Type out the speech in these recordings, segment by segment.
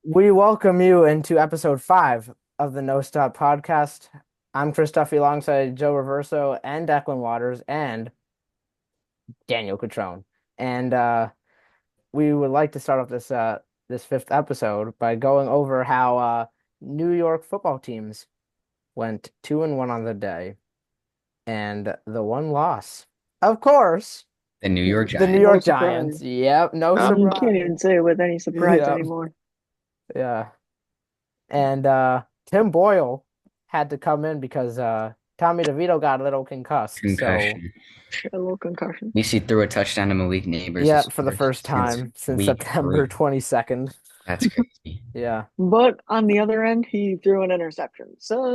We welcome you into episode 5 of the No Stop podcast. I'm Chris Duffy alongside Joe Reverso and Declan Waters and Daniel Cutrone. And we would like to start off this fifth episode by going over how New York football teams went 2-1 on the day, and the one loss, of course, The New York the New No York Giants. surprise. Giants. Yep, no You can't surprise. even say it with any surprise Yep, anymore. yeah. And Tim Boyle had to come in because Tommy DeVito got a little concussed. So Concussion. A little concussion. At least he threw a touchdown to Malik Neighbors to yeah, for the start first since time since week September 3. 22nd. That's crazy. Yeah. But on the other end, he threw an interception. So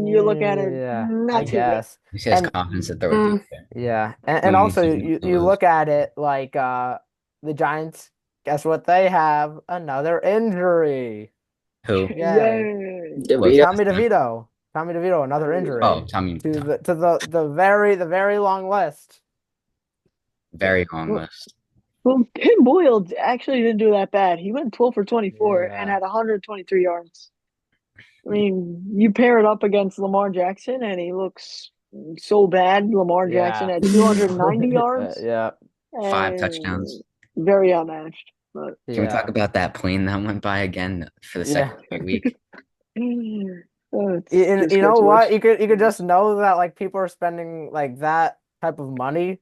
you look at it, Yeah, I not too good. guess. He has And confidence to throw it deep Mm, there. yeah, and No also usage you lose. look at it like the Giants, guess what they have? Another injury. Who? Yay. yay. What's DeVito. Tommy DeVito. Tommy DeVito, another Oh, injury Tommy. to the very long list. Very long Well, list. well, Tim Boyle actually didn't do that bad. He went 12 for 24 and Yeah. had 123 yards. I mean, you pair it up against Lamar Jackson, and he looks so bad. Lamar Jackson Yeah. had 290 yards Yeah. 5 and touchdowns. very outmatched. But Can we talk Yeah. about that plane that went by again for the second Yeah. straight week? It You just know gets what? worse. You could just know that like people are spending like that type of money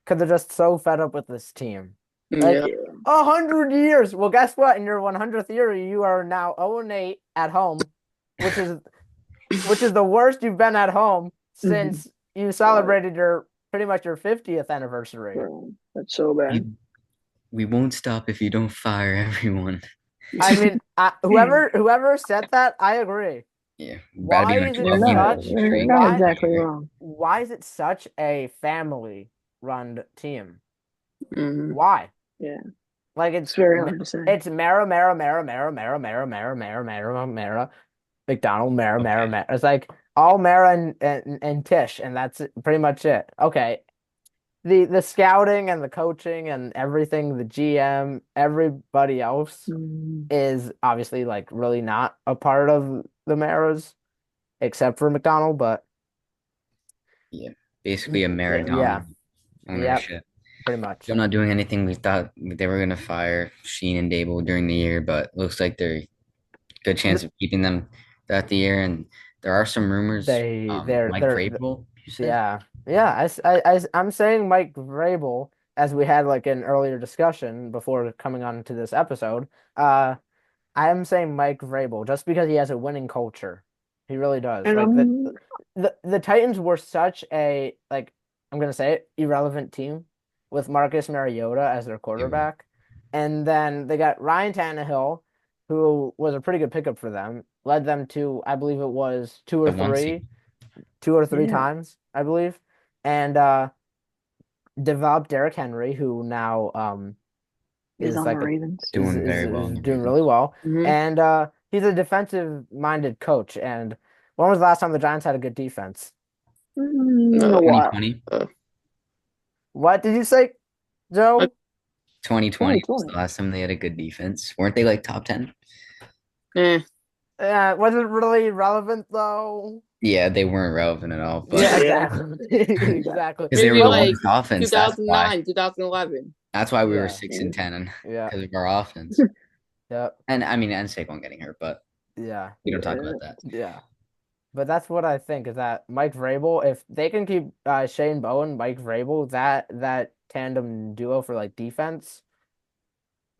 because they're just so fed up with this team. Yeah. Like Yeah. 100 years. Well, guess what? In your 100th year, you are now 0-8 at home, which is the worst you've been at home Mhm. since you Right. celebrated your pretty much your 50th anniversary. Bro, that's so bad. We won't stop if you don't fire everyone. I mean, whoever said that, I agree. Yeah, we better be Why on a is it You're 12 game not such losing you're streak. not why exactly wrong. why is it such a family run team? hmm Why? Yeah. Like It's very hard to say. it's Mara, McDonald, Okay. Mara. It's like all Mara and Tish, and that's pretty much it. Okay. The scouting and the coaching and everything, the GM, everybody else Mm, is obviously like really not a part of the Maras except for McDonald, but Yeah. Basically a yeah. yeah, Maradona yeah, ownership. pretty much. Still not doing anything. We thought they were gonna fire Sheen and Dable during the year, but looks like they're good chance of keeping them throughout the year. And there are some rumors. They they're Mike they're Vrabel, you said? Yeah. Yeah, I'm saying Mike Vrabel, as we had like an earlier discussion before coming on to this episode. I am saying Mike Vrabel just because he has a winning culture. He really does. And Like the Titans were such a like I'm gonna say it, irrelevant team with Marcus Mariota as their Yeah. quarterback. And then they got Ryan Tannehill, who was a pretty good pickup for them, led them to, I believe it was The one seed. two or three yeah, times, I believe. And developed Derrick Henry, who now he's is on the like a Ravens. Doing very well in is the doing really Ravens. well. hmm And he's a defensive minded coach. And when was the last time the Giants had a good defense? A No. while. 2020. Uh, What did you say, uh, Joe? 2020 was the 2020. last time they had a good defense. Weren't they like top 10? eh. Was it really relevant though? Yeah, they weren't relevant at all, but Yeah, Yeah. exactly. Exactly. Exactly. because they were Maybe the But like worst offense, that's why. 2009, 2011. That's why we were yeah, 6 and Mm, 10 and yeah, because of our offense. yeah, And I mean, and Saquon getting hurt, but yeah, we don't talk about yeah. that. yeah. But that's what I think is that Mike Vrabel, if they can keep Shane Bowen, Mike Vrabel, that tandem duo for like defense.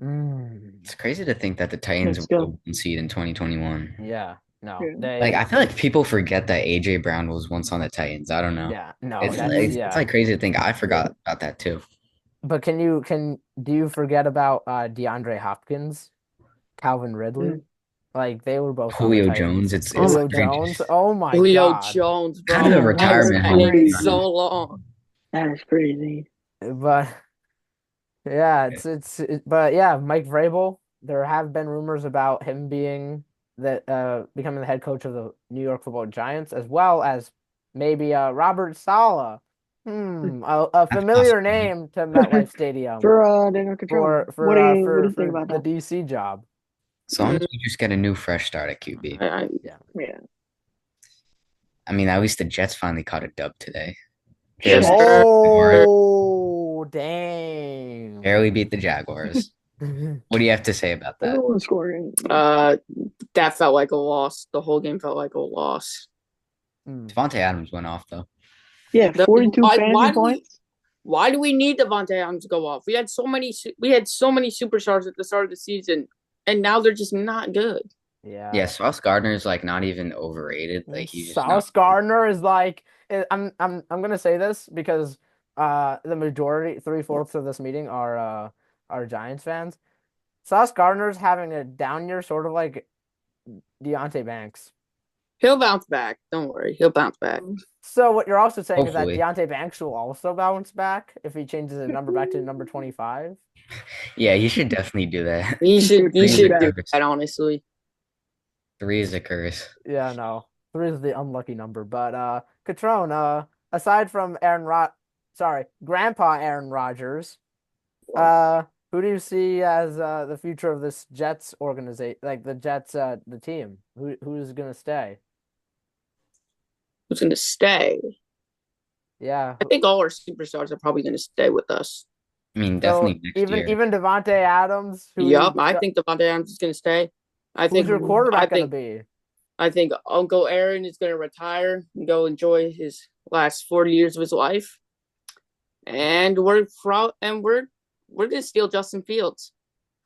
It's crazy to think that the Titans Let's were the go. one seed in 2021. Yeah, no, Yeah. Like, they, I feel like people forget that AJ Brown was once on the Titans. I don't know. yeah, no, It's that's like, it's yeah. like crazy to think. I forgot about that too. But do you forget about DeAndre Hopkins, Calvin Ridley? Mm. Like they were both on the Julio Jones, Titans. Oh my it's Julio Jones, outrageous. oh my Julio God. Jones, Kind of bro. a I That's haven't retirement seen home. him in crazy. so long. That is crazy. But yeah, but yeah, Mike Vrabel. There have been rumors about him being becoming the head coach of the New York Football Giants, as well as maybe Robert Saleh. A That's familiar possible. name to MetLife Stadium For Daniel Cutrone. for What do you think for about the that? DC job. As long as we just get a new fresh start at QB. Yeah. Yeah. I mean, at least the Jets finally caught a dub today. Yes, Barely, sir. Oh, dang. barely beat the Jaguars. What do you have to say about that? Everyone scoring. That felt like a loss. The whole game felt like a loss. Devontae Adams went off though. Yeah, 42 fantasy points. Why do we need Devontae Adams to go off? We had so many superstars at the start of the season, and now they're just not good. Yeah, Sauce Gardner is like not even overrated. Like he's just not. Sauce Gardner is like I'm gonna say this because the majority, 3/4 of this meeting are Giants fans. Sauce Gardner's having a down year, sort of like Deontay Banks. He'll bounce back. Don't worry, he'll bounce back. So what you're also saying is that Hopefully. Deontay Banks will also bounce back if he changes his number back to number 25. Yeah, he should definitely do that. You should Three is a do curse. that, honestly. 3 is a curse. Yeah, no. 3 is the unlucky number. But Cutrone, aside from Grandpa Aaron Rodgers, who do you see as the future of this Jets organization, like the Jets, the team? Who's gonna stay? Who's going to stay? Yeah. I think all our superstars are probably going to stay with us. I mean, So definitely next even year. even Devontae Adams, Yup, I think Devontae Adams is going to stay. Who's your quarterback gonna be? I think Uncle Aaron is going to retire and go enjoy his last 40 years of his life. And we're going to steal Justin Fields.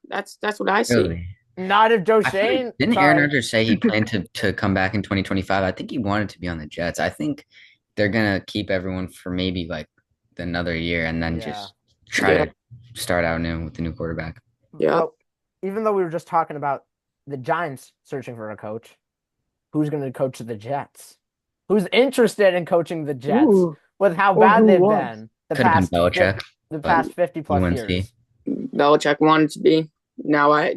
That's what I see. Really? Not if Joe I feel like- Shane. didn't sorry. Aaron Rodgers say he planned to come back in 2025? I think he wanted to be on the Jets. I think they're gonna keep everyone for maybe like another year and then just try Yeah. to start out new with the new quarterback. Yeah. But even though we were just talking about the Giants searching for a coach, who's going to coach the Jets? Who's interested in coaching the Jets Ooh. with how Or bad who they've was? been the Could have been past Belichick, the but past 50 plus UNC. years? Belichick wanted to be. Now I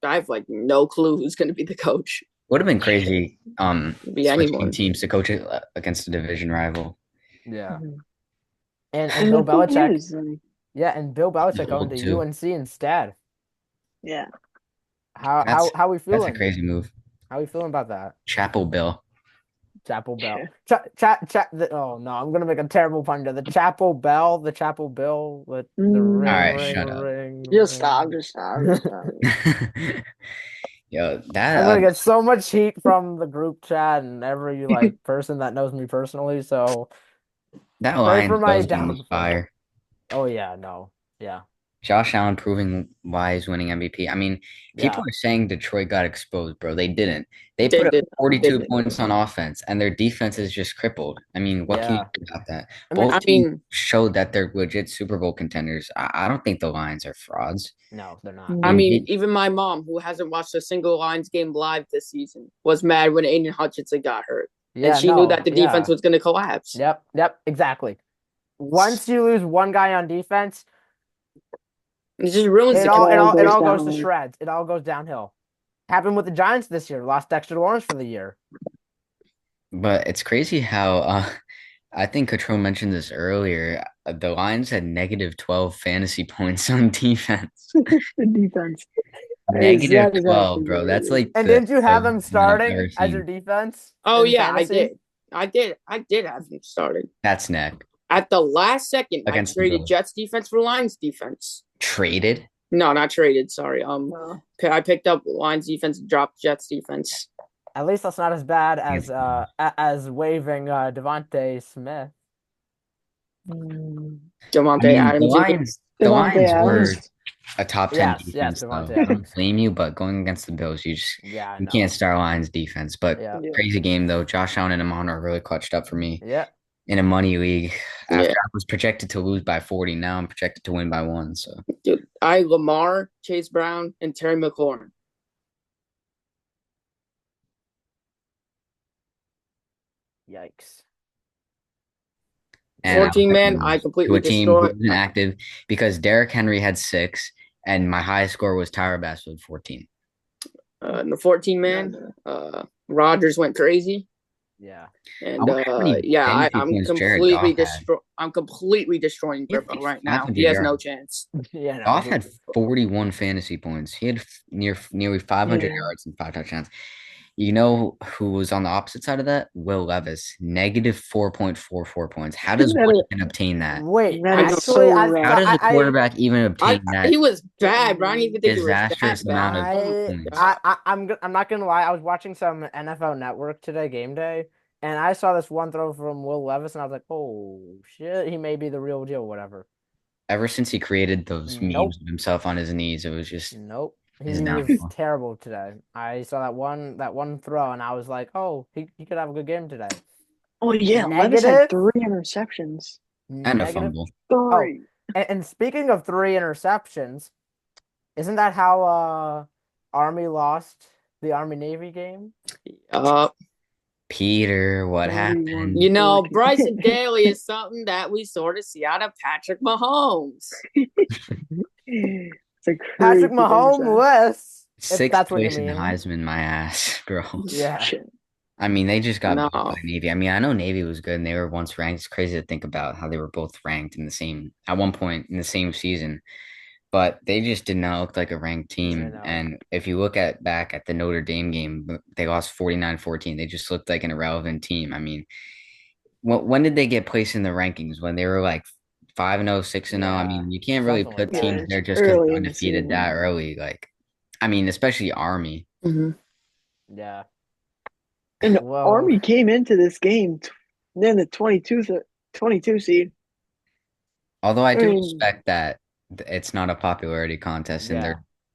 have like no clue who's going to be the coach. Would have been crazy. Be Switching anyone. teams to coach it against a division rival. Yeah. Mhm. And And Bill the thing Belichick, is, like, and Bill Belichick going old to too. UNC instead. yeah. How we That's feeling? a crazy move. How we feeling about that? Chapel Bill. Chapel Bell. Oh no, I'm gonna make a terrible pun there. The Chapel Bell, the Chapel Bill with the Mm. ring, Alright, ring, shut up. ring. Just ring. stop. Just stop. Just stop. Yo, I'm that gonna get so much heat from the group chat and every like person that knows me personally. So that pray Lions for my Bills game was downfall. fire. Oh yeah, no, yeah, Josh Allen proving why he's winning MVP. I mean, people are saying Detroit got exposed, bro. They didn't. They put up 42 points on offense, and their defense is just crippled. I mean, what can you do about that? Both teams showed that they're legit Super Bowl contenders. I don't think the Lions are frauds. No, they're not. I mean, even my mom, who hasn't watched a single Lions game live this season, was mad when Aiden Hutchinson got hurt. Yeah, and she knew that the defense was going to collapse. Yep, exactly. Once you lose one guy on defense, it just ruins it all goes to shreds. It all goes downhill. Happened with the Giants this year. Lost Dexter Lawrence for the year. But it's crazy how I think Cutrone mentioned this earlier. The Lions had negative 12 fantasy points on defense. The defense. Negative 12, bro. That's like. And didn't you have them starting as your defense? Oh yeah, fantasy? I did have them started. That's neck. At the last second, I traded the Jets defense for Lions defense. Traded? No, not traded. Sorry. I picked up Lions defense and dropped Jets defense. At least that's not as bad as waiving Devontae Smith. Devontae Adams. The Lions were a top 10 defense. Yes, Though. I don't blame you, but going against the Bills, you can't start Lions defense. But crazy game though. Josh Allen and Amon are really clutched up for me. Yeah. In a money league, after I was projected to lose by 40, now I'm projected to win by 1. So, dude, Lamar, Chase Brown, and Terry McLaurin. Yikes! And 14-man, I completely to a team who wasn't active because Derrick Henry had 6, and my highest score was Tyra Bass with 14. In the 14-man, Rodgers went crazy. Yeah. I And wonder how many fantasy I'm points Jared Goff had. completely destroying He had Grifo like right now. He 500 has no yards. chance. Yeah, no. Goff had 41 fantasy points. He had nearly 500 Yeah. yards and 5 touchdowns. You know who was on the opposite side of that? Will Levis, negative 4.44 points. How does one That even obtain that? Wait, that I is know. actually, so I How rough. thought does a quarterback even obtain that He was bad, but I don't even think he was disastrous that amount bad. of Oh my points? god. I'm not gonna lie. I was watching some NFL Network today, game day, and I saw this one throw from Will Levis, and I was like, "Oh shit, he may be the real deal." Whatever. Ever since he created those Nope, memes of himself on his knees, it was just nope. his He was downfall. terrible today. I saw that one throw, and I was like, "Oh, he could have a good game today." Oh yeah, Levis had Negative, 3 interceptions. And a negative. fumble. Oh, 3. and speaking of 3 interceptions, isn't that how Army lost the Army Navy game? Uh, Peter, what 41, happened? 14. Bryson Daly is something that we sort of see out of Patrick Mahomes. It's a Patrick crazy thing to say. Mahomes, if Sixth that's what you place in mean. Heisman, my ass, bro. Yeah, Shit. I mean, they just got beat No. by Navy. I mean, I know Navy was good and they were once ranked. It's crazy to think about how they were both ranked in the same, at one point in the same season, but they just did not look like a ranked I team. know. And if you look at back at the Notre Dame game, they lost 49-14. They just looked like an irrelevant team. I mean, when did they get placed in the rankings? When they were like 5-0, 6-0? I Yeah, mean, you can't really something like put Yeah, teams that. it's there just because early they're in the undefeated that season. early. Like, I mean, especially Army. Mm-hmm. Yeah. And Well, Army came into this game then the 22 seed. Although I I do mean, respect that it's not a popularity contest and yeah,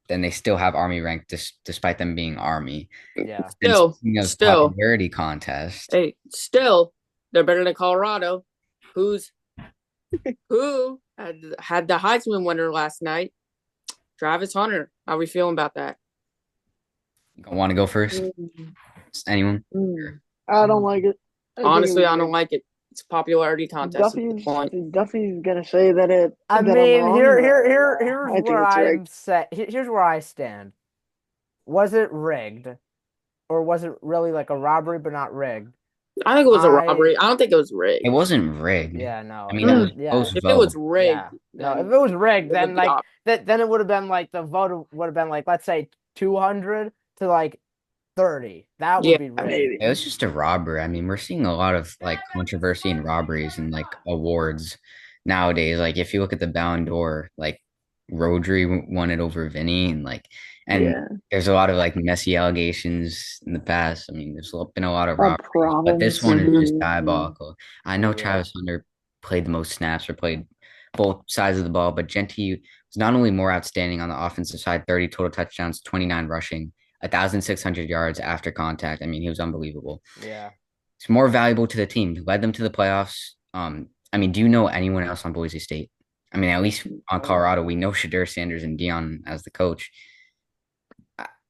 they still have Army ranked despite them being Army. yeah, And Still, speaking of still, popularity contest, still, they're better than Colorado, who's who had the Heisman winner last night, Travis Hunter. How are we feeling about that? you want to go first? mm, Anyone? I don't like it. I think it Honestly, was I don't rigged. like it. It's a popularity contest at the point. Duffy's gonna say that I I'm mean, wrong, but here's I think where it's I'm rigged. set. Here's where I stand. Was it rigged, or was it really like a robbery but not rigged? I think it was a I robbery. I don't think it was It rigged. wasn't rigged. Yeah, I no, mean, it yeah, was Mm, a yeah, close If it was vote. rigged, yeah. No, if it then was rigged, it would then be like off. then it would have been like the vote would have been like, let's say 200 to like 30. That would Yeah. be rigged. maybe. It was just a robbery. I mean, we're seeing a lot of like controversy and robberies and like awards nowadays. Like if you look at the Ballon d'Or, like Rodri won it over Vinny, and Yeah. there's a lot of like messy allegations in the past. I mean, there's been a lot of All robberies, but this problems. one is Mm-hmm. just diabolical. I know Yeah, Travis Hunter played the most snaps or played both sides of the ball, but Genti was not only more outstanding on the offensive side, 30 total touchdowns, 29 rushing. 1,600 yards after contact. I mean, he was unbelievable. yeah. He's more valuable to the team. Led them to the playoffs. I mean, do you know anyone else on Boise State? I mean, at least on Colorado, we know Shadur Sanders and Dion as the coach.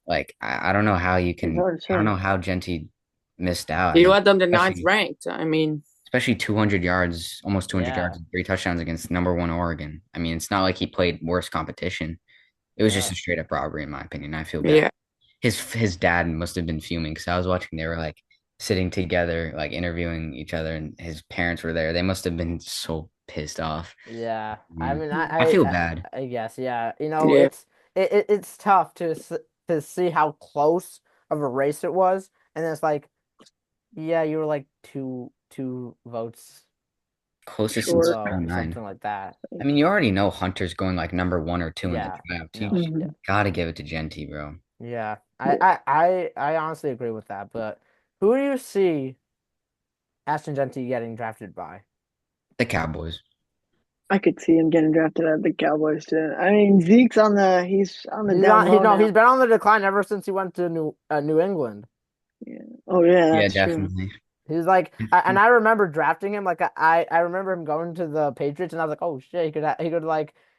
I don't know how you It's can. hard to I don't say. know how Genti missed out. I He mean, led them to ninth especially ranked. I mean, especially 200 yards, almost 200 yards Yeah, and 3 touchdowns against number one Oregon. I mean, it's not like he played worse competition. It was just yeah, a straight up robbery, in my opinion. I feel bad. yeah. His dad must have been fuming because I was watching. They were like sitting together, like interviewing each other, and his parents were there. They must have been so pissed off. yeah. I I mean, mean, I feel bad. I guess, yeah. Yeah. It's tough to see how close of a race it was, and it's like, yeah, you were like two votes Closest since Short. below, 09. something like that. I mean, you already know Hunter's going like number one or two in the Yeah, draft. You no, just yeah, Mhm. gotta give it to Genti, bro. yeah. Yeah. I honestly agree with that. But who do you see Ashton Genty getting drafted by? The Cowboys. I could see him getting drafted at the Cowboys too. I mean, he's on the He's down on. low He's now. been on the decline ever since he went to New England. Yeah. Oh yeah, Yeah, that's true. definitely. He's like, and I remember drafting him. Like I remember him going to the Patriots, and I was like, oh shit,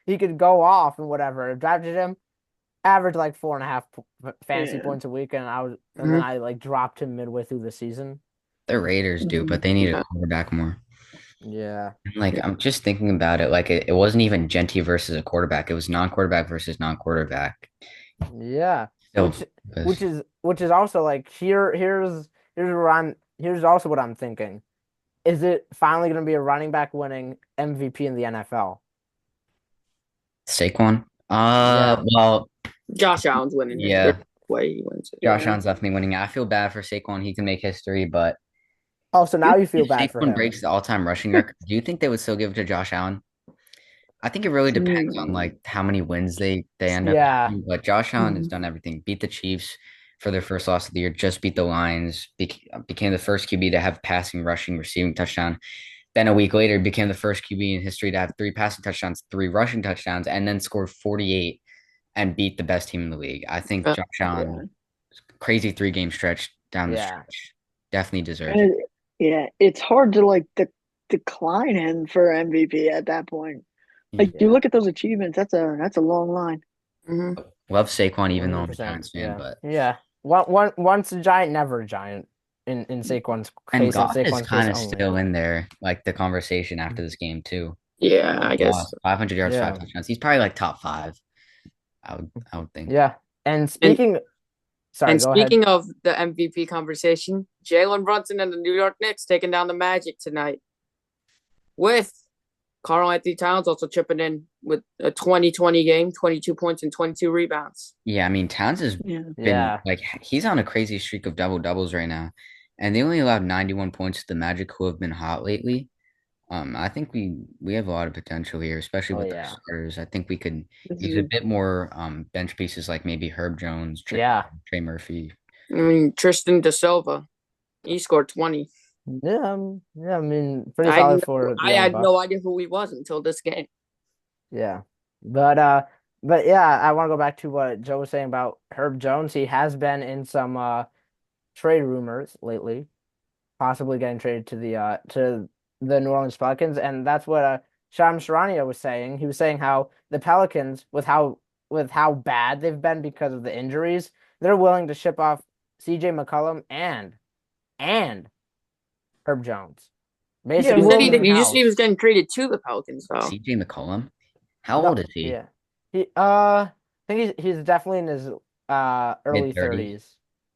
he could go off and whatever. I drafted him, averaged like 4.5 fantasy Yeah. points a week, and then Mhm. I like dropped him midway through the season. The Raiders do, Mhm. but they need a Yeah. quarterback more. Yeah, Like I'm just thinking about it. Like it wasn't even Genti versus a quarterback. It was non-quarterback versus non-quarterback. yeah. Still, Which is also like here's where I'm here's also what I'm thinking. Is it finally going to be a running back winning MVP in the NFL? Saquon. Yeah. Well, Josh Allen's winning it. There's yeah, no way he wins it. Josh Yeah. Allen's definitely winning. I feel bad for Saquon. He can make history, but Oh, so now you feel if bad for Saquon him. breaks the all-time rushing record, do you think they would still give it to Josh Allen? I think it really depends on Mm, like how many wins they end up Yeah. having. But Josh Allen has mhm. done everything. Beat the Chiefs for their first loss of the year. Just beat the Lions. Became the first QB to have passing, rushing, receiving touchdown. Then a week later, became the first QB in history to have three passing touchdowns, three rushing touchdowns, and then scored 48 and beat the best team in the league. I think Uh, Josh Yeah. Allen, crazy 3 game stretch down the Yeah. stretch, definitely deserves it. And yeah, it's hard to like decline him for MVP at that point. Yeah. Like you Yeah. look at those achievements, that's a long line. mhm. Love Saquon, even though I'm a 100%. Giants fan, Yeah. but Yeah. Once a giant, never a giant in Saquon's and case and Goff is Saquon's case kind of only. still in there, like the conversation after this game too. Yeah, I Goff, guess. 500 yards, five Yeah. touchdowns. He's probably like top five. I would think. Yeah. And And speaking, sorry, and go ahead. speaking of the MVP conversation, Jalen Brunson and the New York Knicks taking down the Magic tonight, with Karl Anthony Towns also chipping in with a 20-20 game, 22 points and 22 rebounds. Yeah, I mean Towns has Yeah. been Yeah. like he's on a crazy streak of double doubles right now, and they only allowed 91 points to the Magic, who have been hot lately. I think we have a lot of potential here, especially Oh with our yeah. starters. I think we could This use a is bit more bench pieces like maybe Herb Jones, Yeah. Trey Murphy. I mean, Tristan Da Silva, he scored 20. Yeah. Yeah. I mean, pretty I had solid no, for the I young had no Bucks. idea who he was until this game. Yeah. But yeah, I want to go back to what Joe was saying about Herb Jones. He has been in some trade rumors lately, possibly getting traded to the New Orleans Pelicans, and that's what Shams Charania was saying. He was saying how the Pelicans, with how bad they've been because of the injuries, they're willing to ship off CJ McCollum and Herb Jones. yeah, Basically You said moving well, them in you said he was house. getting traded to the Pelicans, though. CJ McCollum, how No, old is he? yeah. I think he's definitely in his early Mid 30s. 30s.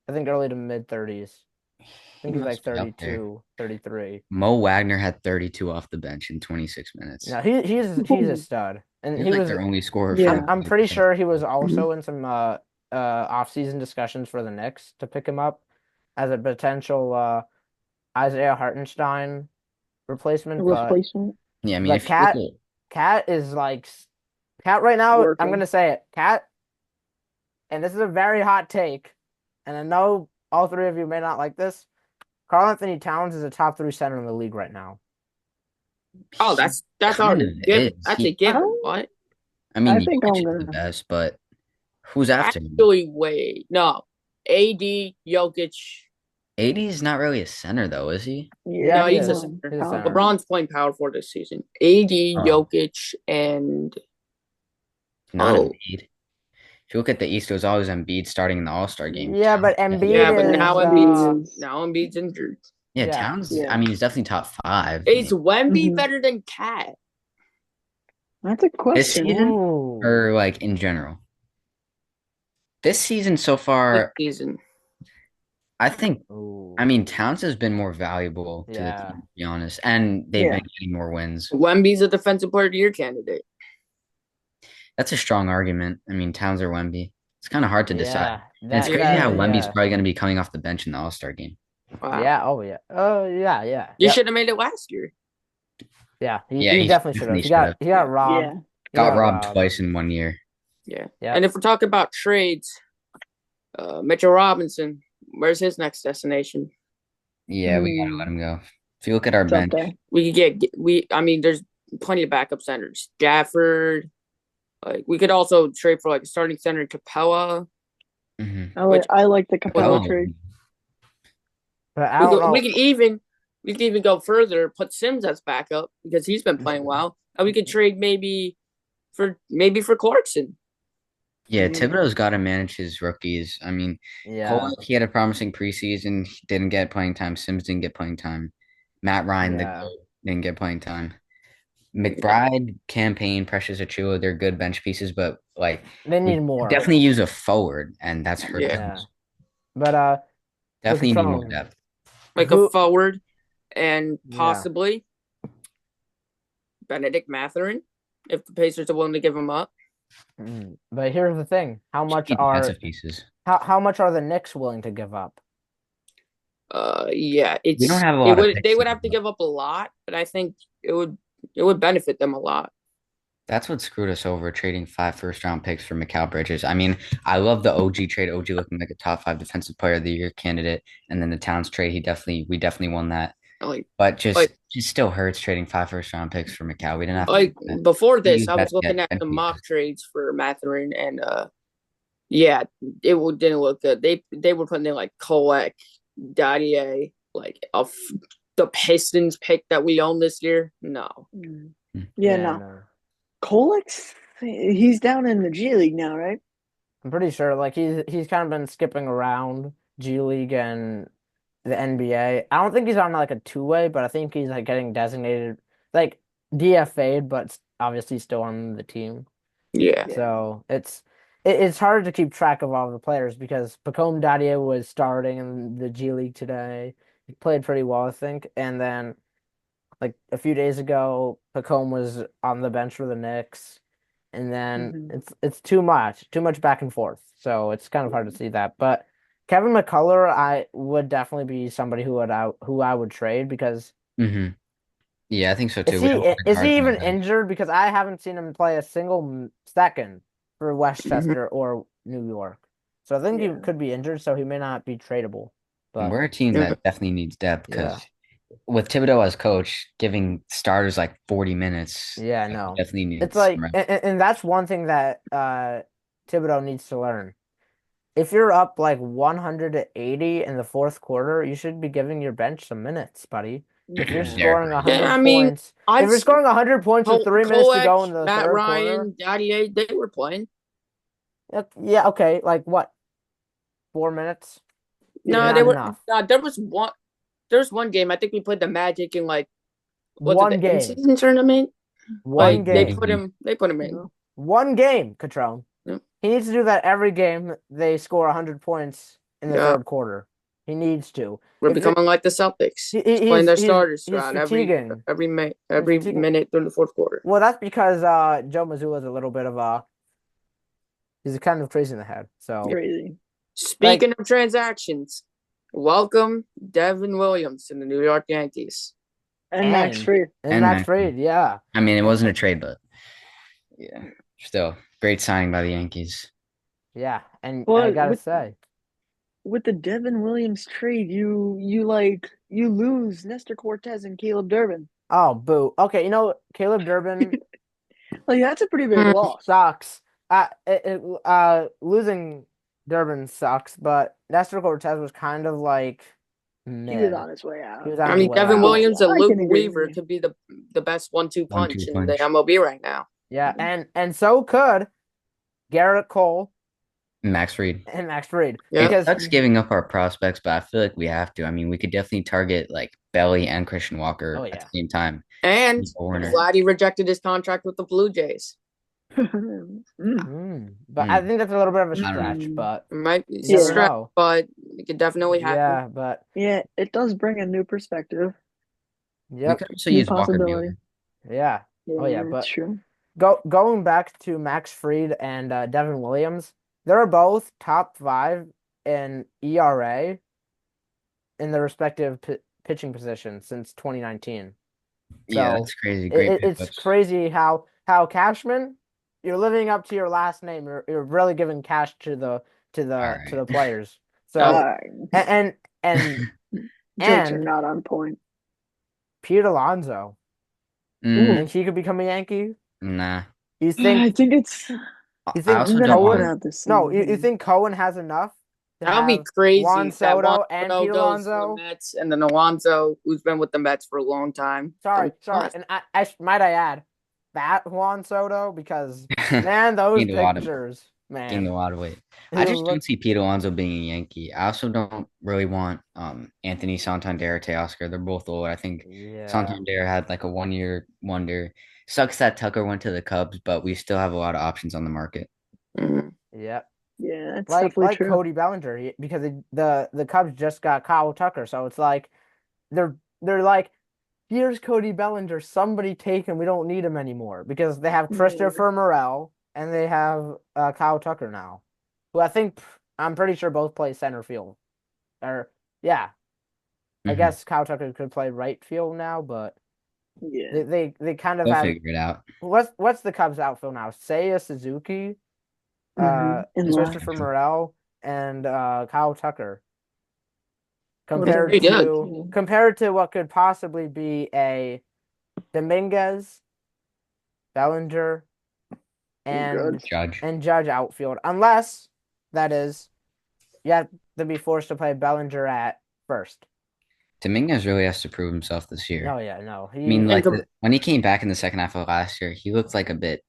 I think early to mid 30s. I He think he's like must be up there. 32, 33. Mo Wagner had 32 off the bench in 26 minutes. No, he's a stud. He And was like their only scorer for I'm yeah. the I'm pretty Pelicans. sure he was Mhm. also in some off-season discussions for the Knicks to pick him up as a potential Isaiah Hartenstein A replacement, replacement Yeah, I mean, but if you look at Cat is like Cat right now, I'm working. gonna say it. Cat, and this is a very hot take, and I know all three of you may not like this. Karl Anthony Towns is a top three center in the league right now. Oh, he that's kind of already given. is. That's a I, given. What? I mean, I think Jokic I'm is the gonna. best, but who's after him? Actually, wait, no. AD, Jokic. AD is not really a center though, is he? Yeah, Yeah, No, he he's he's a is. more center. He's a power center. forward. LeBron's playing power forward this season. AD, Oh, Jokic, and not oh Embiid. If you look at the East, it was always Embiid starting in the All-Star game. Yeah, Towns but definitely Embiid yeah, top but five. is Now Embiid's injured. Yeah, yeah. Towns. I Yeah. mean, he's definitely top five. Is Wemby Hmm. better than Cat That's a This question. season Ooh. or like in general? This season so this far, season? I think. I Ooh. mean, Towns has been more valuable to the team, Yeah. to be honest, and they've Yeah. been getting more wins. Wemby's a defensive player of the year candidate. That's a strong argument. I mean, Towns or Wemby. It's kind of hard to decide. Yeah. And it's That crazy how that Wemby's yeah. probably going to be coming off the bench in the All-Star game. Wow. Yeah. Oh yeah. Oh yeah, yeah. You Yep. should have made it last year. Yeah. Yeah, He he definitely should have. definitely should have. He got robbed. Yeah. He Got got robbed robbed. twice in 1 year. Yeah. Yeah. And if we're talking about trades, Mitchell Robinson, where's his next destination? Yeah, we gotta let him go. If you look at our It's up bench, there. We could I mean, there's plenty of backup centers. Stafford. Like we could also trade for like a starting center Capella. mhm. I like the Capella Capella trade. But I don't know. We could even go further, put Sims as backup because he's been playing well. And we could trade for Clarkson. Yeah, Mhm. Thibodeau's got to manage his rookies. I mean, Yeah. Cole, he had a promising preseason. He didn't get playing time. Sims didn't get playing time. Matt Ryan, the Yeah. GOAT, didn't get playing time. McBride, Campaign, Precious Achua, they're good bench pieces, but like They we need more. definitely use a forward, and that's hurt Yeah. them. Yeah. But Definitely need more Cutrone, depth. like a Who? forward, and Yeah. possibly Benedict Mathurin if the Pacers are willing to give him up. But here's the thing: Should be defensive pieces. how much are the Knicks willing to give up? Yeah, We don't have a it lot of would they picks. would have to give up a lot, but I think it would benefit them a lot. That's what screwed us over, trading 5 first-round picks for Mikal Bridges. I mean, I love the OG trade. OG looking like a top 5 defensive player of the year candidate, and then the Towns trade. We definitely won that. Like But like just still hurts trading 5 first-round picks for Mikal. We didn't have to do like that. before We this, used I that was to get looking at bench the mock pieces. trades for Mathurin, and yeah, didn't look good. They were putting in like Kolek, Dadier, like the Pistons pick that we own this year. No, Yeah, Yeah, no. no. Kolek's he's down in the G League now, right? I'm pretty sure like he's kind of been skipping around G League and the NBA. I don't think he's on like a two-way, but I think he's like getting designated like DFA'd, but obviously still on the team. yeah, Yeah. So it's hard to keep track of all the players because Pacome Dadier was starting in the G League today. He played pretty well, I think. And then like a few days ago, Pacome was on the bench for the Knicks. And then Mhm. it's too much back and forth. So it's kind of hard to see that. But Kevin McCullough, I would definitely be somebody who I would trade because Hmm. Yeah, I think so is too. We he have a is guard he on the even bench. injured? Because I haven't seen him play a single second for Mhm. Westchester or New York. So I think he Yeah. could be injured, so he may not be tradable. And But we're a team Yeah. that definitely needs depth yeah, because with Thibodeau as coach, giving starters like 40 minutes, yeah, we no. definitely It's needs some like, rest. and that's one thing that Thibodeau needs to learn. If you're up like 180 in the fourth quarter, you should be giving your bench some minutes, buddy. If you're Yeah. Derek scoring Rose. Yeah, 100 I mean, points, if I've you're scoring 100 points with 3 minutes to Kolek, go in the Matt third quarter, Ryan, Dadier, they were playing. yeah, okay, like what, 4 minutes? No, Not Yeah. enough. there was one. There's one game. I think we played the Magic in like was it One the game. in-season tournament? One Like they game. put him. They put him in. No. One game, Cutrone. Yeah. He needs to do that every game they score 100 points in the Yeah. third quarter. He needs to. We're If you're becoming like the Celtics, he, just playing their starters he's throughout fatiguing. He's every fatiguing. minute during the fourth quarter. Well, that's because Joe Mazzulla is a little bit of a he's kind of crazy in the head. So Crazy. like Speaking of transactions, welcome Devin Williams to the New York Yankees. And Max Fried. and And Max Max. Fried, yeah. I mean, it wasn't a trade, but yeah, still great signing by the Yankees. Yeah. And I But gotta say, with the Devin Williams trade, you lose Nestor Cortez and Caleb Durbin. oh boo. Okay, Caleb Durbin Like that's a pretty big Hmm. loss. sucks. Losing Durbin sucks, but Nestor Cortez was kind of like He was mid. on his way out. He was I on his mean, way Devin out. Williams and I Luke can agree. Weaver could be the best 1-2 punch 1-2 in the punch. MLB right now. Yeah, and so could Garrett Cole Max Fried. and Max Fried Yeah. because That's giving up our prospects, but I feel like we have to. I mean, we could definitely target like Belly and Christian Walker oh at yeah. the same time. And He's a Warner. Vladdy rejected his contract with the Blue Jays. But I think that's a little bit of a I don't know. stretch, but It might be you never Yeah. stretch, know. but it could definitely happen. Yeah, but Yeah, it does bring a new perspective. We yep. could also New use Walker possibility. Buehler. Yeah. Yeah, Oh yeah, that's but true. going back to Max Fried and Devin Williams, they're both top 5 in ERA in their respective pitching positions since 2019. Yeah, So that's crazy. Great it's pickups. crazy how Cashman, you're living up to your last name. You're really giving cash to the All to the right. players. So Alright. and Jokes are and not on point. Pete Alonso, think he could become a Yankee? Nah. You I think think it's you I think also I'm gonna don't put Cohen? want. out the No, same you thing. think Cohen has enough to That would be have Juan crazy that Juan Soto and Soto Pete goes to the Alonso? Mets and then Alonso, who's been with the Mets for a long time. Sorry, Plus, and might I add, that Juan Soto because man, those Gained a lot of pictures, gained man, a lot of weight. it I just don't look see Pete Alonso being a Yankee. I also don't really want Anthony Santander, Teoscar. They're both old. I think yeah, Santander had like a 1 year wonder. Sucks that Tucker went to the Cubs, but we still have a lot of options on the market. mhm. yeah. Yeah, that's definitely Like true. Cody Bellinger because the Cubs just got Kyle Tucker, so it's like they're like, here's Cody Bellinger. Somebody take him. We don't need him anymore because they have Christopher Morel and they have Kyle Tucker now, who I'm pretty sure both play center field. Or yeah, I guess Kyle Tucker could play right field now, but they kind of They'll have figure it out. what's the Cubs outfield now? Seiya Suzuki, Christopher Morel, and Kyle Tucker. Compared to what could possibly be a Dominguez, Bellinger, and Judge outfield, unless that is you have to be forced to play Bellinger at first. Dominguez really has to prove himself this year. Oh yeah, no. I mean, like when he came back in the second half of last year, he looked like a bit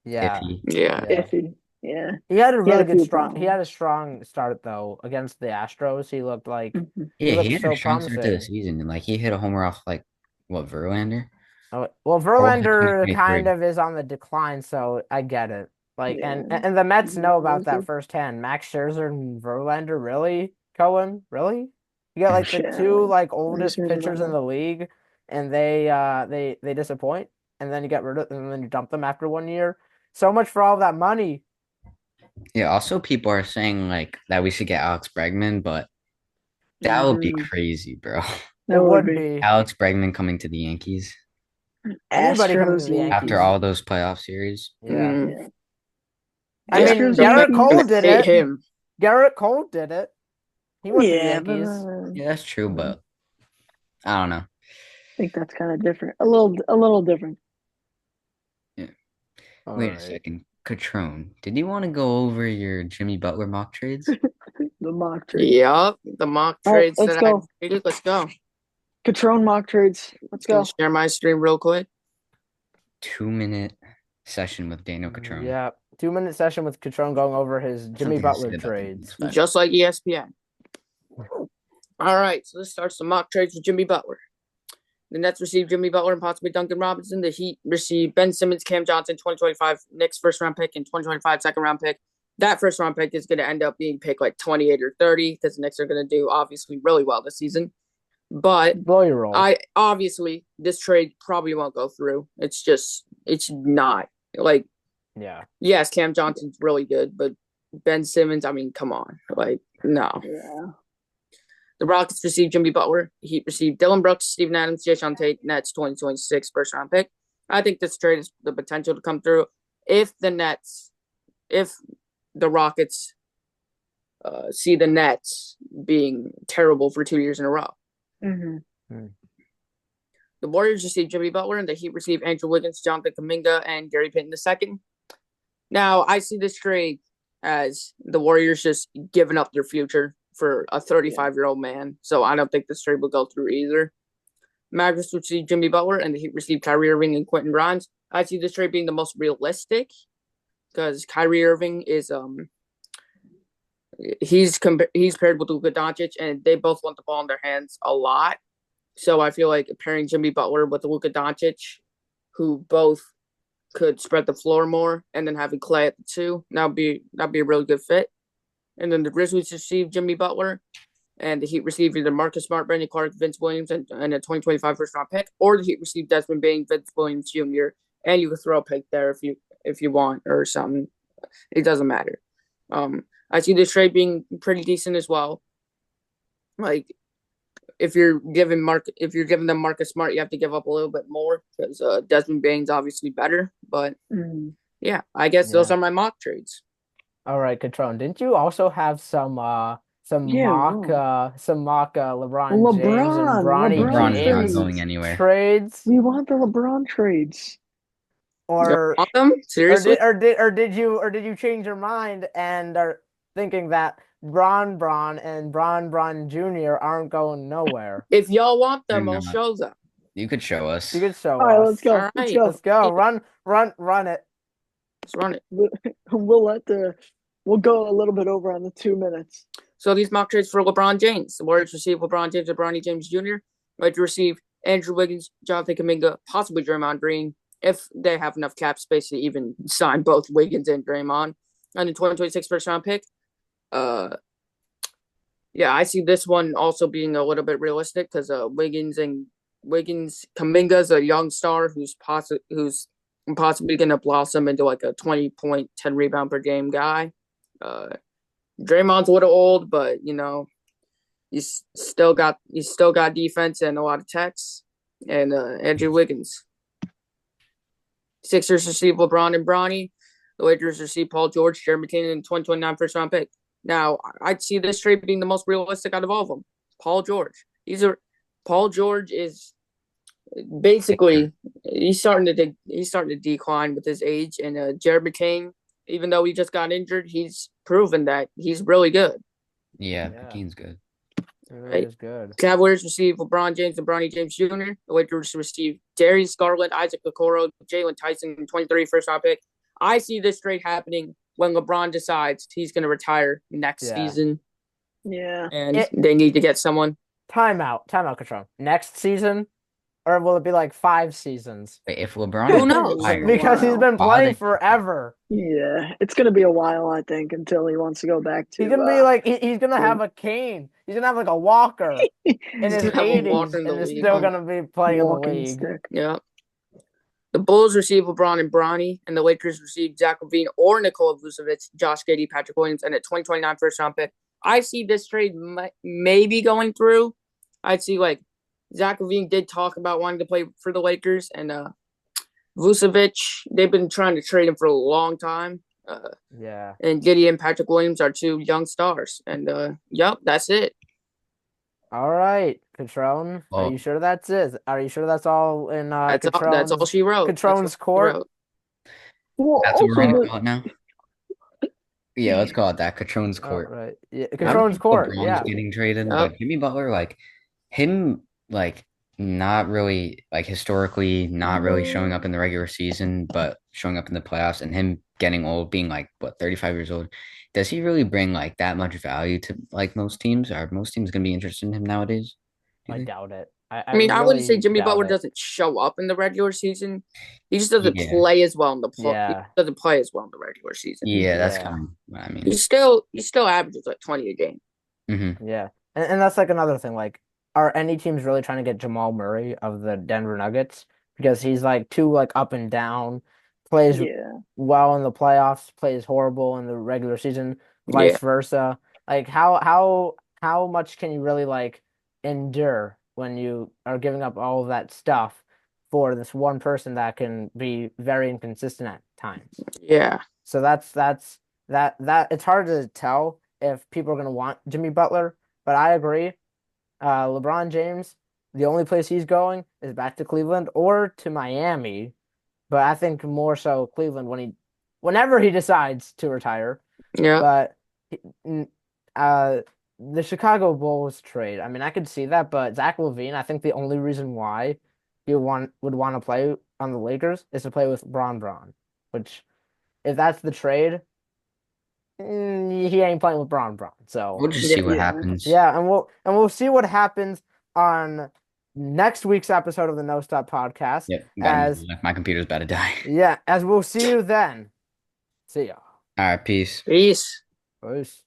iffy. Iffy. Yeah. He had a really good strong. He had a strong start though against the Astros. He looked like he had a strong start to the season, and like he hit a homer off like Verlander. Oh, well, Verlander kind of is on the decline, so I get it. Like, and the Mets know about that firsthand. Max Scherzer and Verlander, really, Cohen, really? You got like the two like oldest pitchers in the league, and they disappoint, and then you get rid of them, and then you dump them after 1 year. So much for all that money. Yeah. Also, people are saying like that we should get Alex Bregman, but that would be crazy, bro. It would be Alex Bregman coming to the Yankees. Anybody coming to the Yankees after all those playoff series. Yeah. I mean, Garrett Cole did it. Garrett Cole did it. He went to the Yankees. Yeah, that's true, but I don't know. I think that's kind of different. A little different. Yeah. Wait a second. Cutrone, did you want to go over your Jimmy Butler mock trades? The mock trades. Yep, the mock trades that I created. Let's go. Cutrone mock trades. Let's go. Share my stream real quick. 2-minute session with Daniel Cutrone. Yeah, 2-minute session with Cutrone going over his Jimmy Butler trades. Just like ESPN. All right, so this starts the mock trades with Jimmy Butler. The Nets received Jimmy Butler and possibly Duncan Robinson. The Heat received Ben Simmons, Cam Johnson, 2025 Knicks first-round pick and 2025 second-round pick. That first-round pick is going to end up being picked like 28 or 30 because the Knicks are going to do, obviously, really well this season. But this trade probably won't go through. It's not. Like, yes, Cam Johnson's really good, but Ben Simmons, I mean, come on. Like, no. Yeah. The Rockets received Jimmy Butler. The Heat received Dylan Brooks, Steven Adams, Jason Tate, Nets 2026 first-round pick. I think this trade has the potential to come through if the Rockets see the Nets being terrible for 2 years in a row. Mm-hmm. The Warriors received Jimmy Butler, and the Heat received Andrew Wiggins, Jonathan Kuminga, and Gary Payton II. Now, I see this trade as the Warriors just giving up their future for a 35-year-old man. So I don't think this trade will go through either. Mavericks received Jimmy Butler, and the Heat received Kyrie Irving and Quentin Grimes. I see this trade being the most realistic because Kyrie Irving is he's paired with Luka Doncic, and they both want the ball in their hands a lot. So I feel like pairing Jimmy Butler with Luka Doncic, who both could spread the floor more, and then having Clay at the 2, that'd be a really good fit. And then the Grizzlies received Jimmy Butler, and the Heat received either Marcus Smart, Brandon Clark, Vince Williams, and a 2025 first-round pick, or the Heat received Desmond Bane, Vince Williams Jr., and you could throw a pick there if you want or something. It doesn't matter. I see this trade being pretty decent as well. Like, if you're giving them Marcus Smart, you have to give up a little bit more because Desmond Bane's obviously better. But yeah, I guess those are my mock trades. All right, Cutrone, didn't you also have some mock LeBron James and Bronny James not going anywhere. Trades? We want the LeBron trades. Or want them? Seriously? Or did you change your mind and are thinking that Bron and Bron Jr. aren't going nowhere? If y'all want them, I'll show them. You could show us. You could show us. All right, let's go. All right, let's go. Run it. Let's run it. We'll go a little bit over on the 2 minutes. So these mock trades for LeBron James. The Warriors receive LeBron James and Bronny James Jr. Right to receive Andrew Wiggins, Jonathan Kuminga, possibly Draymond Green, if they have enough cap space to even sign both Wiggins and Draymond. And the 2026 first-round pick, Yeah, I see this one also being a little bit realistic because Kuminga's a young star who's possibly going to blossom into like a 20 point, 10 rebound per game guy. Uh, Draymond's a little old, but he's still got defense and a lot of techs. And Andrew Wiggins. Sixers receive LeBron and Bronny. The Lakers receive Paul George, Jeremy McKinnon, and 2029 first round pick. Now, I'd see this trade being the most realistic out of all of them. Paul George. Paul George is basically he's starting to decline with his age, and Jared McCain, even though he just got injured, he's proven that he's really good. Yeah, McCain's good. It really is good. Cavaliers receive LeBron James and Bronny James Jr. The Lakers receive Darius Garland, Isaac Okoro, Jalen Tyson, 23 first round pick. I see this trade happening when LeBron decides he's going to retire next season. Yeah. And they need to get someone. Timeout, Cutrone. Next season? Or will it be like 5 seasons? Wait, if LeBron Who knows? Because he's been playing forever. Yeah, it's gonna be a while, I think, until he wants to go back to. He's gonna be like he's gonna have a cane. He's gonna have like a walker in his gonna have a 80s, walker in the and he's league. still gonna be playing in the walking league. stick. Yeah. The Bulls receive LeBron and Bronny, and the Lakers receive Zach LaVine or Nikola Vucevic, Josh Giddey, Patrick Williams, and a 2029 first round pick. I see this trade maybe going through. I'd see like Zach LaVine did talk about wanting to play for the Lakers, and Vucevic, they've been trying to trade him for a long time. And Giddey and Patrick Williams are 2 young stars, and yep, that's it. All right, Cutrone. Are you sure that's it? Are you sure that's all in that's all she wrote. Cutrone's court? Well, that's what we're gonna call it now. Yeah, let's call it that. Cutrone's court. Right. Yeah, Cutrone's court. LeBron's getting traded, but Jimmy Butler, like him, like not really, like historically, not really showing up in the regular season, but showing up in the playoffs, and him getting old, being like 35 years old. Does he really bring like that much value to like most teams? Are most teams gonna be interested in him nowadays? I doubt it. I mean, I wouldn't say Jimmy Butler doesn't show up in the regular season. He just doesn't play as well in the He doesn't play as well in the regular season. Yeah, that's kind of what I mean. He still averages like 20 a game. Mm-hmm. Yeah, and that's like another thing. Like, are any teams really trying to get Jamal Murray of the Denver Nuggets? Because he's like too like up and down, plays well in the playoffs, plays horrible in the regular season, vice versa. Like how much can you really like endure when you are giving up all of that stuff for this one person that can be very inconsistent at times? Yeah. So that's it's hard to tell if people are going to want Jimmy Butler, but I agree. LeBron James, the only place he's going is back to Cleveland or to Miami, but I think more so Cleveland whenever he decides to retire. Yeah. But the Chicago Bulls trade, I mean, I could see that, but Zach LaVine, I think the only reason why he would want to play on the Lakers is to play with Bron, which if that's the trade, he ain't playing with Bron. So we'll just see what happens. Yeah, and we'll see what happens on next week's episode of the No Stop Podcast. Yep. As my computer's about to die. Yeah, as we'll see you then. See ya. All right, peace. Peace. Peace.